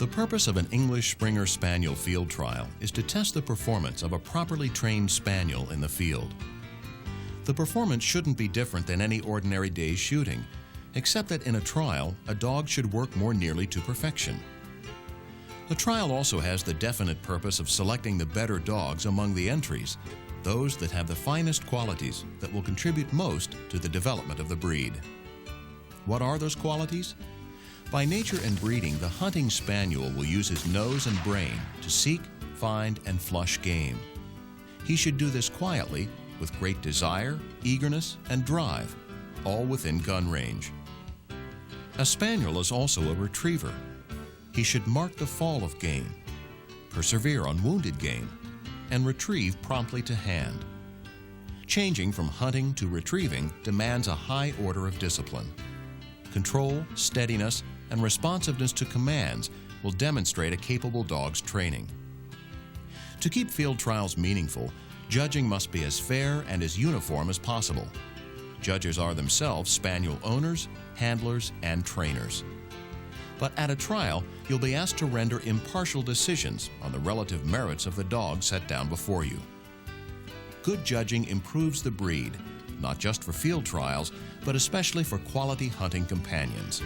The purpose of an English Springer Spaniel field trial is to test the performance of a properly trained Spaniel in the field. The performance shouldn't be different than any ordinary day's shooting, except that in a trial, a dog should work more nearly to perfection. The trial also has the definite purpose of selecting the better dogs among the entries, those that have the finest qualities that will contribute most to the development of the breed. What are those qualities? By nature and breeding, the hunting spaniel will use his nose and brain to seek, find, and flush game. He should do this quietly, with great desire, eagerness, and drive, all within gun range. A spaniel is also a retriever. He should mark the fall of game, persevere on wounded game, and retrieve promptly to hand. Changing from hunting to retrieving demands a high order of discipline. Control, steadiness, and responsiveness to commands will demonstrate a capable dog's training. To keep field trials meaningful, judging must be as fair and as uniform as possible. Judges are themselves spaniel owners, handlers, and trainers. But at a trial, you'll be asked to render impartial decisions on the relative merits of the dog set down before you. Good judging improves the breed, not just for field trials, but especially for quality hunting companions.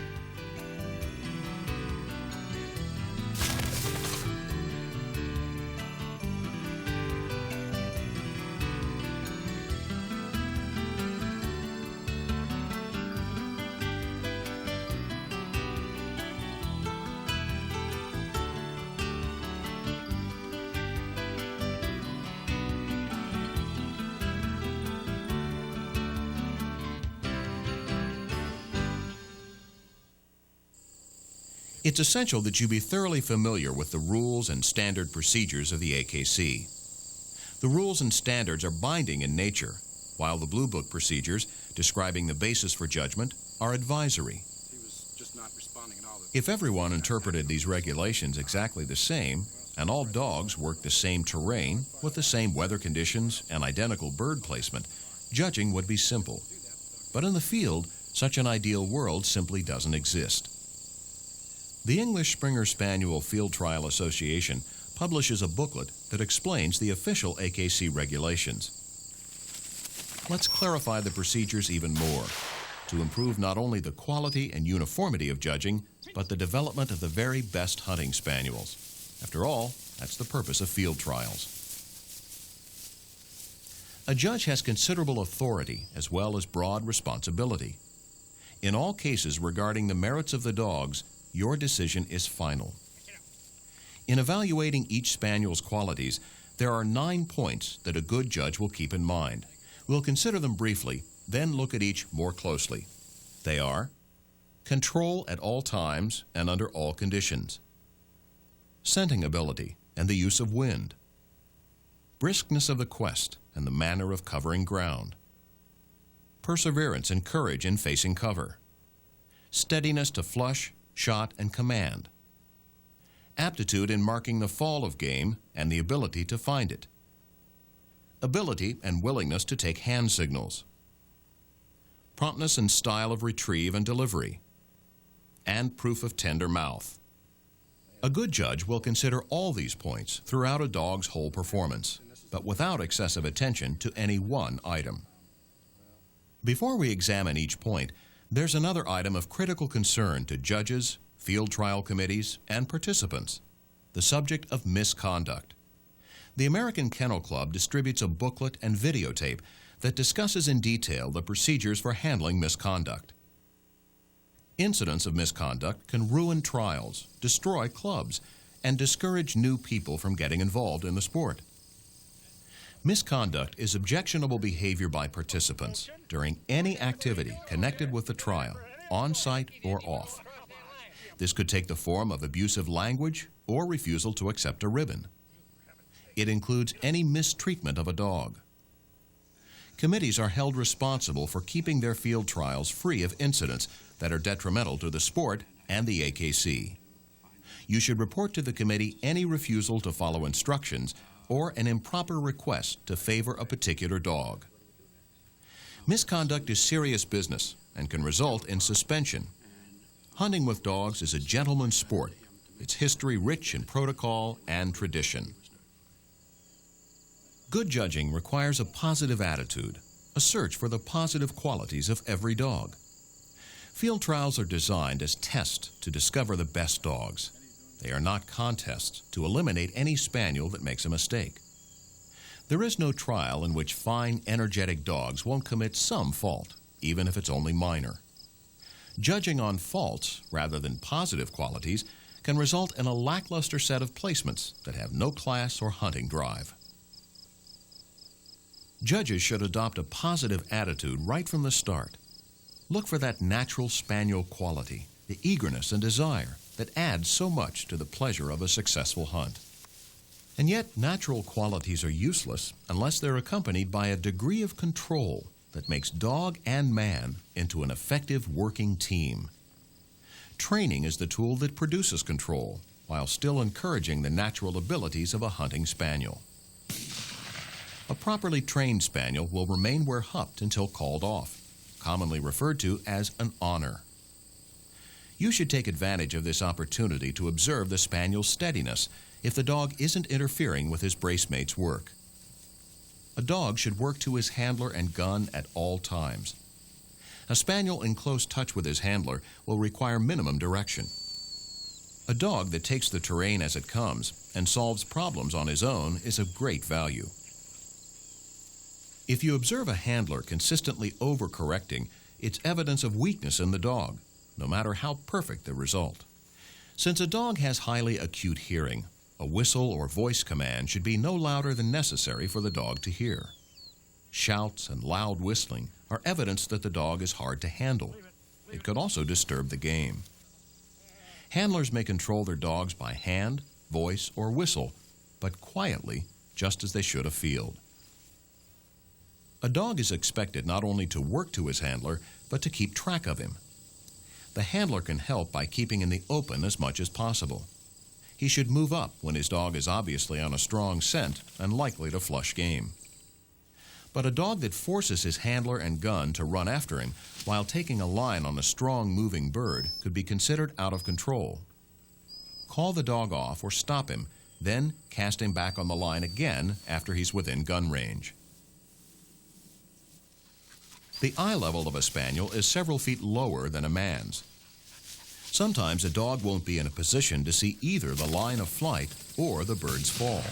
It's essential that you be thoroughly familiar with the rules and standard procedures of the AKC. The rules and standards are binding in nature, while the Blue Book procedures, describing the basis for judgment, are advisory. If everyone interpreted these regulations exactly the same, and all dogs worked the same terrain, with the same weather conditions and identical bird placement, judging would be simple. But in the field, such an ideal world simply doesn't exist. The English Springer Spaniel Field Trial Association publishes a booklet that explains the official AKC regulations. Let's clarify the procedures even more to improve not only the quality and uniformity of judging, but the development of the very best hunting spaniels. After all, that's the purpose of field trials. A judge has considerable authority as well as broad responsibility. In all cases regarding the merits of the dogs, your decision is final. In evaluating each spaniel's qualities, there are 9 points that a good judge will keep in mind. We'll consider them briefly, then look at each more closely. They are: control at all times and under all conditions, scenting ability and the use of wind, briskness of the quest and the manner of covering ground, perseverance and courage in facing cover, steadiness to flush, shot, and command, aptitude in marking the fall of game and the ability to find it, ability and willingness to take hand signals, promptness and style of retrieve and delivery, and proof of tender mouth. A good judge will consider all these points throughout a dog's whole performance, but without excessive attention to any one item. Before we examine each point, there's another item of critical concern to judges, field trial committees, and participants: the subject of misconduct. The American Kennel Club distributes a booklet and videotape that discusses in detail the procedures for handling misconduct. Incidents of misconduct can ruin trials, destroy clubs, and discourage new people from getting involved in the sport. Misconduct is objectionable behavior by participants during any activity connected with the trial, on-site or off. This could take the form of abusive language or refusal to accept a ribbon. It includes any mistreatment of a dog. Committees are held responsible for keeping their field trials free of incidents that are detrimental to the sport and the AKC. You should report to the committee any refusal to follow instructions or an improper request to favor a particular dog. Misconduct is serious business and can result in suspension. Hunting with dogs is a gentleman's sport, its history rich in protocol and tradition. Good judging requires a positive attitude, a search for the positive qualities of every dog. Field trials are designed as tests to discover the best dogs. They are not contests to eliminate any spaniel that makes a mistake. There is no trial in which fine, energetic dogs won't commit some fault, even if it's only minor. Judging on faults rather than positive qualities can result in a lackluster set of placements that have no class or hunting drive. Judges should adopt a positive attitude right from the start. Look for that natural spaniel quality, the eagerness and desire that adds so much to the pleasure of a successful hunt. And yet, natural qualities are useless unless they're accompanied by a degree of control that makes dog and man into an effective working team. Training is the tool that produces control, while still encouraging the natural abilities of a hunting spaniel. A properly trained spaniel will remain where hupped until called off, commonly referred to as an honor. You should take advantage of this opportunity to observe the spaniel's steadiness if the dog isn't interfering with his bracemate's work. A dog should work to his handler and gun at all times. A spaniel in close touch with his handler will require minimum direction. A dog that takes the terrain as it comes and solves problems on his own is of great value. If you observe a handler consistently overcorrecting, it's evidence of weakness in the dog, no matter how perfect the result. Since a dog has highly acute hearing, a whistle or voice command should be no louder than necessary for the dog to hear. Shouts and loud whistling are evidence that the dog is hard to handle. It could also disturb the game. Handlers may control their dogs by hand, voice, or whistle, but quietly, just as they should a field. A dog is expected not only to work to his handler, but to keep track of him. The handler can help by keeping in the open as much as possible. He should move up when his dog is obviously on a strong scent and likely to flush game. But a dog that forces his handler and gun to run after him while taking a line on a strong moving bird could be considered out of control. Call the dog off or stop him, then cast him back on the line again after he's within gun range. The eye level of a spaniel is several feet lower than a man's. Sometimes a dog won't be in a position to see either the line of flight or the bird's fall.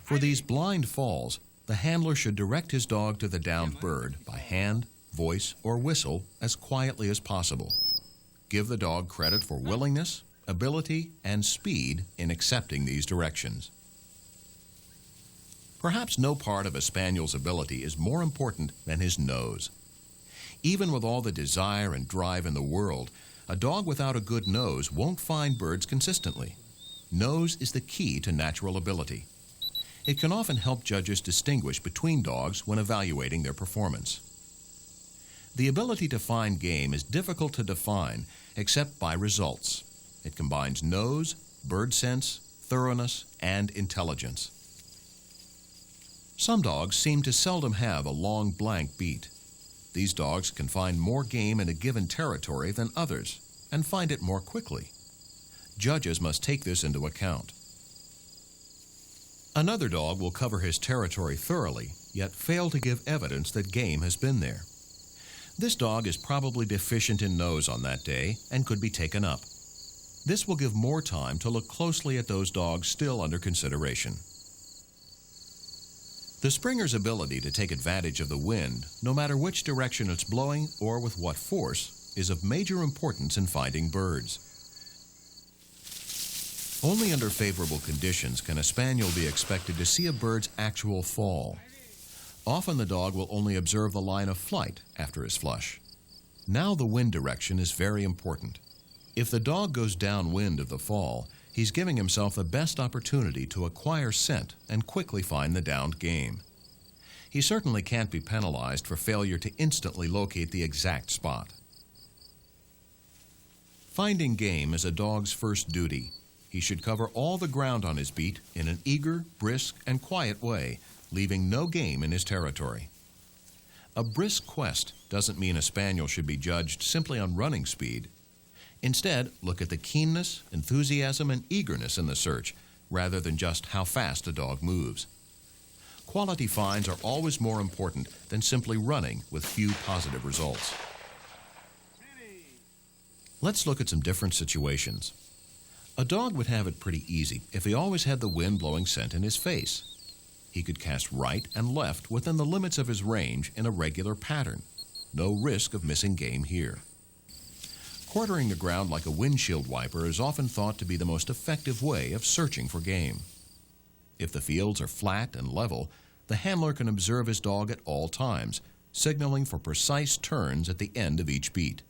For these blind falls, the handler should direct his dog to the downed bird by hand, voice, or whistle as quietly as possible. Give the dog credit for willingness, ability, and speed in accepting these directions. Perhaps no part of a spaniel's ability is more important than his nose. Even with all the desire and drive in the world, a dog without a good nose won't find birds consistently. Nose is the key to natural ability. It can often help judges distinguish between dogs when evaluating their performance. The ability to find game is difficult to define except by results. It combines nose, bird sense, thoroughness, and intelligence. Some dogs seem to seldom have a long blank beat. These dogs can find more game in a given territory than others and find it more quickly. Judges must take this into account. Another dog will cover his territory thoroughly, yet fail to give evidence that game has been there. This dog is probably deficient in nose on that day and could be taken up. This will give more time to look closely at those dogs still under consideration. The springer's ability to take advantage of the wind, no matter which direction it's blowing or with what force, is of major importance in finding birds. Only under favorable conditions can a spaniel be expected to see a bird's actual fall. Often the dog will only observe the line of flight after his flush. Now the wind direction is very important. If the dog goes downwind of the fall, he's giving himself the best opportunity to acquire scent and quickly find the downed game. He certainly can't be penalized for failure to instantly locate the exact spot. Finding game is a dog's first duty. He should cover all the ground on his beat in an eager, brisk, and quiet way, leaving no game in his territory. A brisk quest doesn't mean a spaniel should be judged simply on running speed. Instead, look at the keenness, enthusiasm, and eagerness in the search, rather than just how fast a dog moves. Quality finds are always more important than simply running with few positive results. Let's look at some different situations. A dog would have it pretty easy if he always had the wind-blowing scent in his face. He could cast right and left within the limits of his range in a regular pattern. No risk of missing game here. Quartering the ground like a windshield wiper is often thought to be the most effective way of searching for game. If the fields are flat and level, the handler can observe his dog at all times, signaling for precise turns at the end of each beat.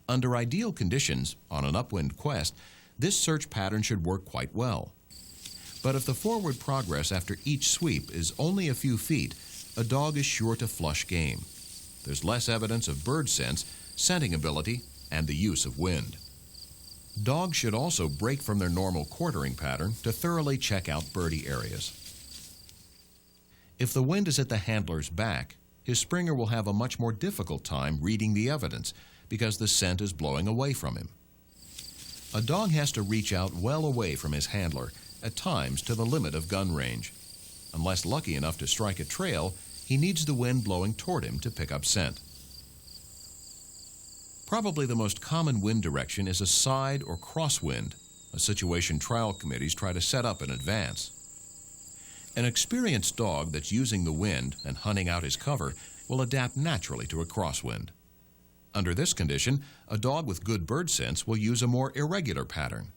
Under ideal conditions, on an upwind quest, this search pattern should work quite well. But if the forward progress after each sweep is only a few feet, a dog is sure to flush game. There's less evidence of bird sense, scenting ability, and the use of wind. Dogs should also break from their normal quartering pattern to thoroughly check out birdie areas. If the wind is at the handler's back, his springer will have a much more difficult time reading the evidence because the scent is blowing away from him. A dog has to reach out well away from his handler, at times to the limit of gun range. Unless lucky enough to strike a trail, he needs the wind blowing toward him to pick up scent. Probably the most common wind direction is a side or crosswind, a situation trial committees try to set up in advance. An experienced dog that's using the wind and hunting out his cover will adapt naturally to a crosswind. Under this condition, a dog with good bird sense will use a more irregular pattern.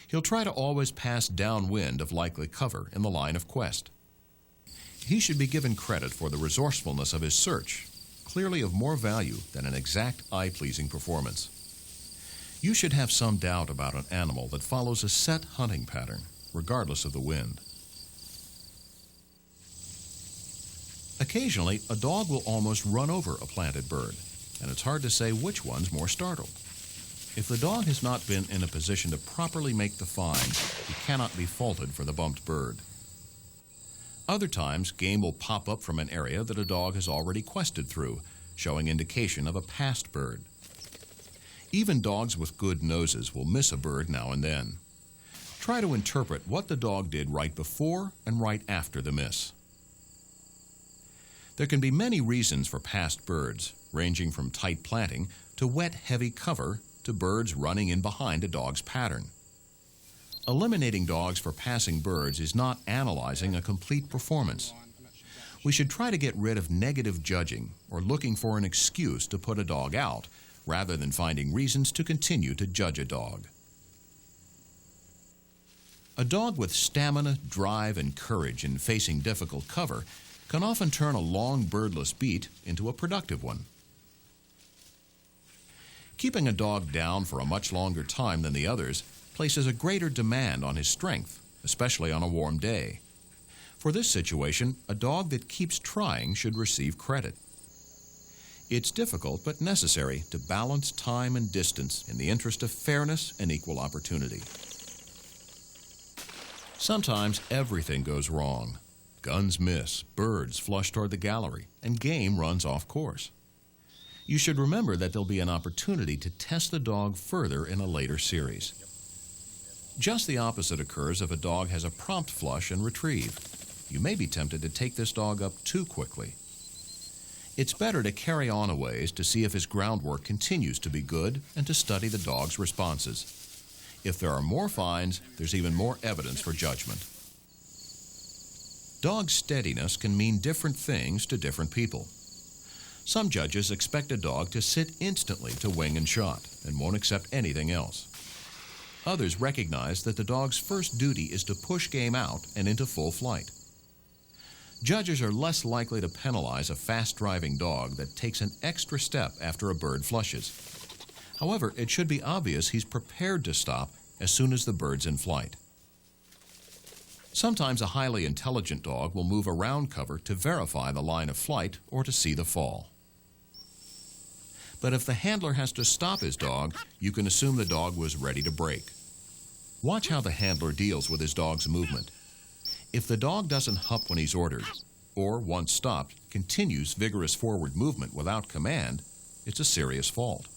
He'll try to always pass downwind of likely cover in the line of quest. He should be given credit for the resourcefulness of his search, clearly of more value than an exact eye-pleasing performance. You should have some doubt about an animal that follows a set hunting pattern, regardless of the wind. Occasionally, a dog will almost run over a planted bird, and it's hard to say which one's more startled. If the dog has not been in a position to properly make the find, he cannot be faulted for the bumped bird. Other times, game will pop up from an area that a dog has already quested through, showing indication of a past bird. Even dogs with good noses will miss a bird now and then. Try to interpret what the dog did right before and right after the miss. There can be many reasons for past birds, ranging from tight planting to wet, heavy cover to birds running in behind a dog's pattern. Eliminating dogs for passing birds is not analyzing a complete performance. We should try to get rid of negative judging or looking for an excuse to put a dog out, rather than finding reasons to continue to judge a dog. A dog with stamina, drive, and courage in facing difficult cover can often turn a long birdless beat into a productive one. Keeping a dog down for a much longer time than the others places a greater demand on his strength, especially on a warm day. For this situation, a dog that keeps trying should receive credit. It's difficult but necessary to balance time and distance in the interest of fairness and equal opportunity. Sometimes everything goes wrong. Guns miss, birds flush toward the gallery, and game runs off course. You should remember that there'll be an opportunity to test the dog further in a later series. Just the opposite occurs if a dog has a prompt flush and retrieve. You may be tempted to take this dog up too quickly. It's better to carry on a ways to see if his groundwork continues to be good and to study the dog's responses. If there are more finds, there's even more evidence for judgment. Dog steadiness can mean different things to different people. Some judges expect a dog to sit instantly to wing and shot and won't accept anything else. Others recognize that the dog's first duty is to push game out and into full flight. Judges are less likely to penalize a fast-driving dog that takes an extra step after a bird flushes. However, it should be obvious he's prepared to stop as soon as the bird's in flight. Sometimes a highly intelligent dog will move around cover to verify the line of flight or to see the fall. But if the handler has to stop his dog, you can assume the dog was ready to break. Watch how the handler deals with his dog's movement. If the dog doesn't hup when he's ordered, or once stopped, continues vigorous forward movement without command, it's a serious fault.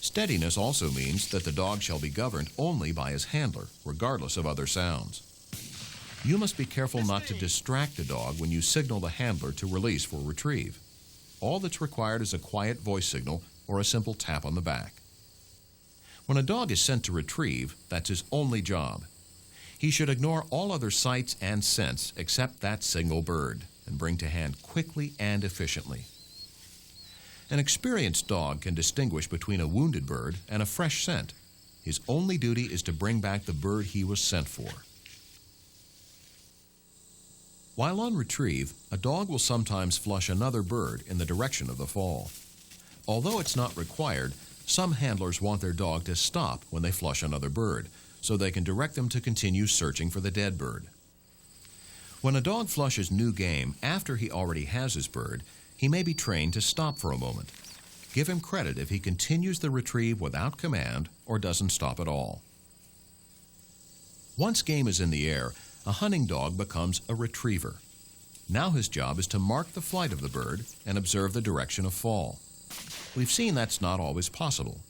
Steadiness also means that the dog shall be governed only by his handler, regardless of other sounds. You must be careful not to distract the dog when you signal the handler to release for retrieve. All that's required is a quiet voice signal or a simple tap on the back. When a dog is sent to retrieve, that's his only job. He should ignore all other sights and scents except that single bird and bring to hand quickly and efficiently. An experienced dog can distinguish between a wounded bird and a fresh scent. His only duty is to bring back the bird he was sent for. While on retrieve, a dog will sometimes flush another bird in the direction of the fall. Although it's not required, some handlers want their dog to stop when they flush another bird, so they can direct them to continue searching for the dead bird. When a dog flushes new game after he already has his bird, he may be trained to stop for a moment. Give him credit if he continues the retrieve without command or doesn't stop at all. Once game is in the air, a hunting dog becomes a retriever. Now his job is to mark the flight of the bird and observe the direction of fall. We've seen that's not always possible.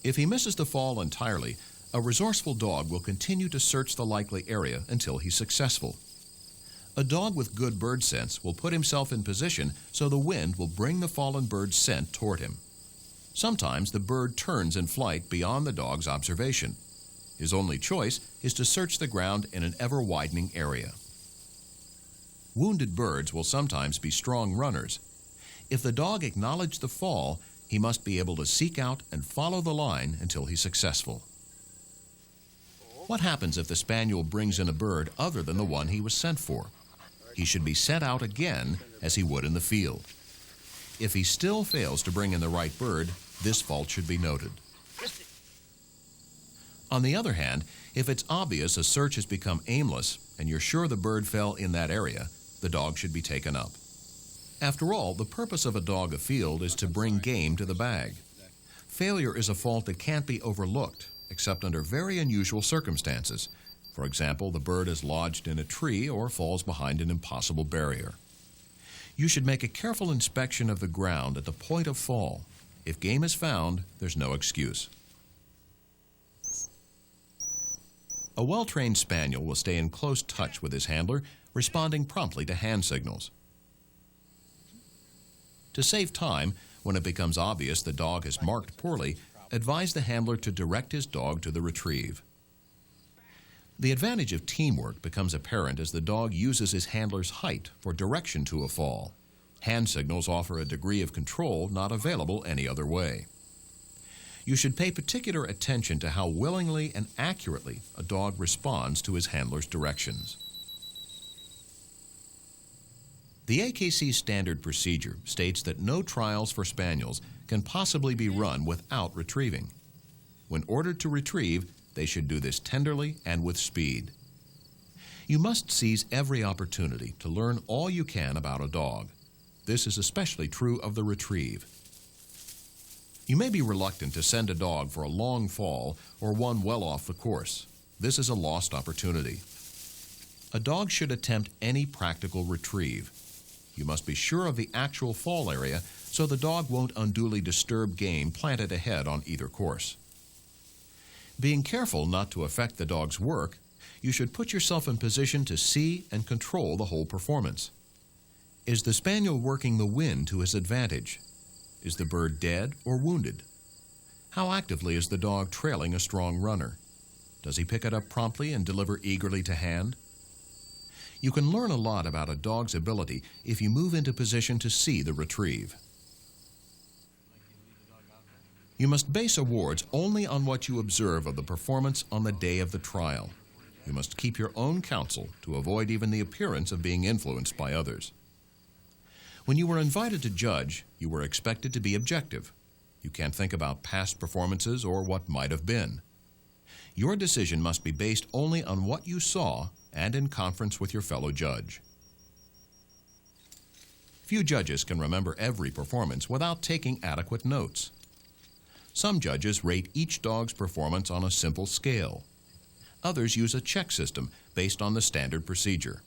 If he misses the fall entirely, a resourceful dog will continue to search the likely area until he's successful. A dog with good bird sense will put himself in position so the wind will bring the fallen bird's scent toward him. Sometimes the bird turns in flight beyond the dog's observation. His only choice is to search the ground in an ever-widening area. Wounded birds will sometimes be strong runners. If the dog acknowledged the fall, he must be able to seek out and follow the line until he's successful. What happens if the Spaniel brings in a bird other than the one he was sent for? He should be sent out again as he would in the field. If he still fails to bring in the right bird, this fault should be noted. On the other hand, if it's obvious a search has become aimless and you're sure the bird fell in that area, the dog should be taken up. After all, the purpose of a dog afield is to bring game to the bag. Failure is a fault that can't be overlooked, except under very unusual circumstances. For example, the bird is lodged in a tree or falls behind an impossible barrier. You should make a careful inspection of the ground at the point of fall. If game is found, there's no excuse. A well-trained Spaniel will stay in close touch with his handler, responding promptly to hand signals. To save time, when it becomes obvious the dog has marked poorly, advise the handler to direct his dog to the retrieve. The advantage of teamwork becomes apparent as the dog uses his handler's height for direction to a fall. Hand signals offer a degree of control not available any other way. You should pay particular attention to how willingly and accurately a dog responds to his handler's directions. The AKC standard procedure states that no trials for Spaniels can possibly be run without retrieving. When ordered to retrieve, they should do this tenderly and with speed. You must seize every opportunity to learn all you can about a dog. This is especially true of the retrieve. You may be reluctant to send a dog for a long fall or one well off the course. This is a lost opportunity. A dog should attempt any practical retrieve. You must be sure of the actual fall area so the dog won't unduly disturb game planted ahead on either course. Being careful not to affect the dog's work, you should put yourself in position to see and control the whole performance. Is the Spaniel working the wind to his advantage? Is the bird dead or wounded? How actively is the dog trailing a strong runner? Does he pick it up promptly and deliver eagerly to hand? You can learn a lot about a dog's ability if you move into position to see the retrieve. You must base awards only on what you observe of the performance on the day of the trial. You must keep your own counsel to avoid even the appearance of being influenced by others. When you were invited to judge, you were expected to be objective. You can't think about past performances or what might have been. Your decision must be based only on what you saw and in conference with your fellow judge. Few judges can remember every performance without taking adequate notes. Some judges rate each dog's performance on a simple scale. Others use a check system based on the standard procedure.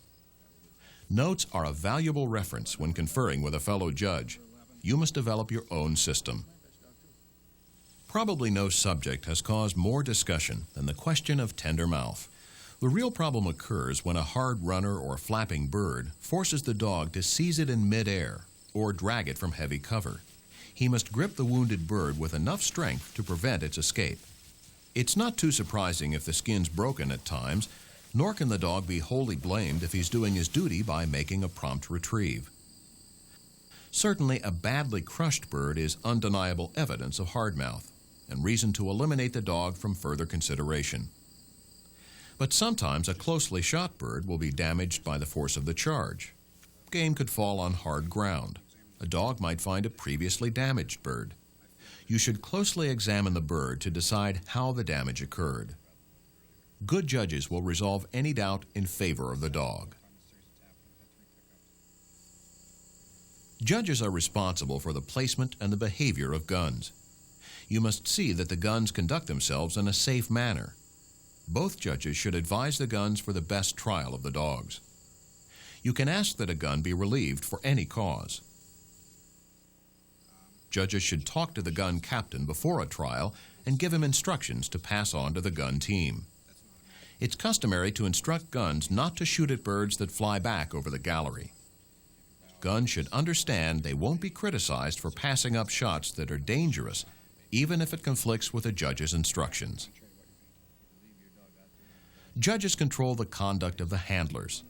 Notes are a valuable reference when conferring with a fellow judge. You must develop your own system. Probably no subject has caused more discussion than the question of tender mouth. The real problem occurs when a hard runner or flapping bird forces the dog to seize it in midair or drag it from heavy cover. He must grip the wounded bird with enough strength to prevent its escape. It's not too surprising if the skin's broken at times, nor can the dog be wholly blamed if he's doing his duty by making a prompt retrieve. Certainly, a badly crushed bird is undeniable evidence of hard mouth and reason to eliminate the dog from further consideration. But sometimes a closely shot bird will be damaged by the force of the charge. Game could fall on hard ground. A dog might find a previously damaged bird. You should closely examine the bird to decide how the damage occurred. Good judges will resolve any doubt in favor of the dog. Judges are responsible for the placement and the behavior of guns. You must see that the guns conduct themselves in a safe manner. Both judges should advise the guns for the best trial of the dogs. You can ask that a gun be relieved for any cause. Judges should talk to the gun captain before a trial and give him instructions to pass on to the gun team. It's customary to instruct guns not to shoot at birds that fly back over the gallery. Guns should understand they won't be criticized for passing up shots that are dangerous, even if it conflicts with a judge's instructions. Judges control the conduct of the handlers.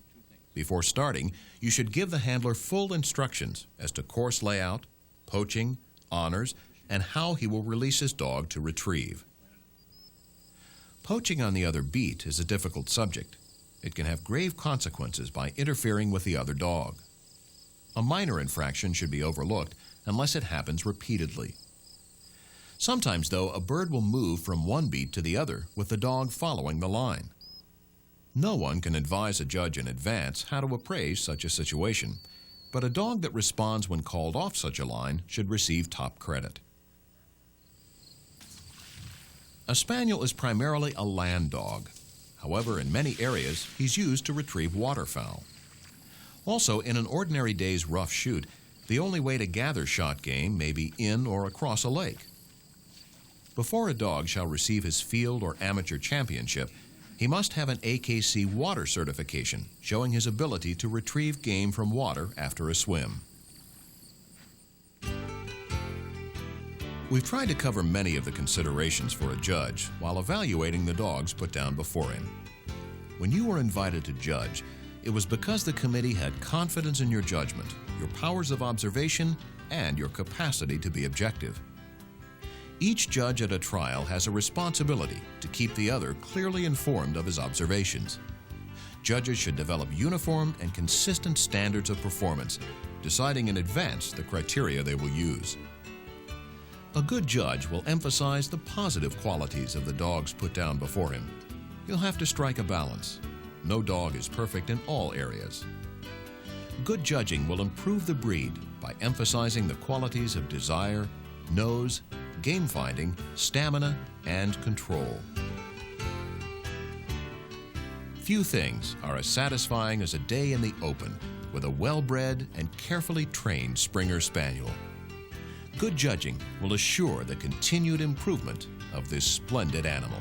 Before starting, you should give the handler full instructions as to course layout, poaching, honors, and how he will release his dog to retrieve. Poaching on the other beat is a difficult subject. It can have grave consequences by interfering with the other dog. A minor infraction should be overlooked unless it happens repeatedly. Sometimes, though, a bird will move from one beat to the other with the dog following the line. No one can advise a judge in advance how to appraise such a situation, but a dog that responds when called off such a line should receive top credit. A Spaniel is primarily a land dog. However, in many areas, he's used to retrieve waterfowl. Also, in an ordinary day's rough shoot, the only way to gather shot game may be in or across a lake. Before a dog shall receive his field or amateur championship, he must have an AKC water certification showing his ability to retrieve game from water after a swim. We've tried to cover many of the considerations for a judge while evaluating the dogs put down before him. When you were invited to judge, it was because the committee had confidence in your judgment, your powers of observation, and your capacity to be objective. Each judge at a trial has a responsibility to keep the other clearly informed of his observations. Judges should develop uniform and consistent standards of performance, deciding in advance the criteria they will use. A good judge will emphasize the positive qualities of the dogs put down before him. You'll have to strike a balance. No dog is perfect in all areas. Good judging will improve the breed by emphasizing the qualities of desire, nose, game finding, stamina, and control. Few things are as satisfying as a day in the open with a well-bred and carefully trained Springer Spaniel. Good judging will assure the continued improvement of this splendid animal.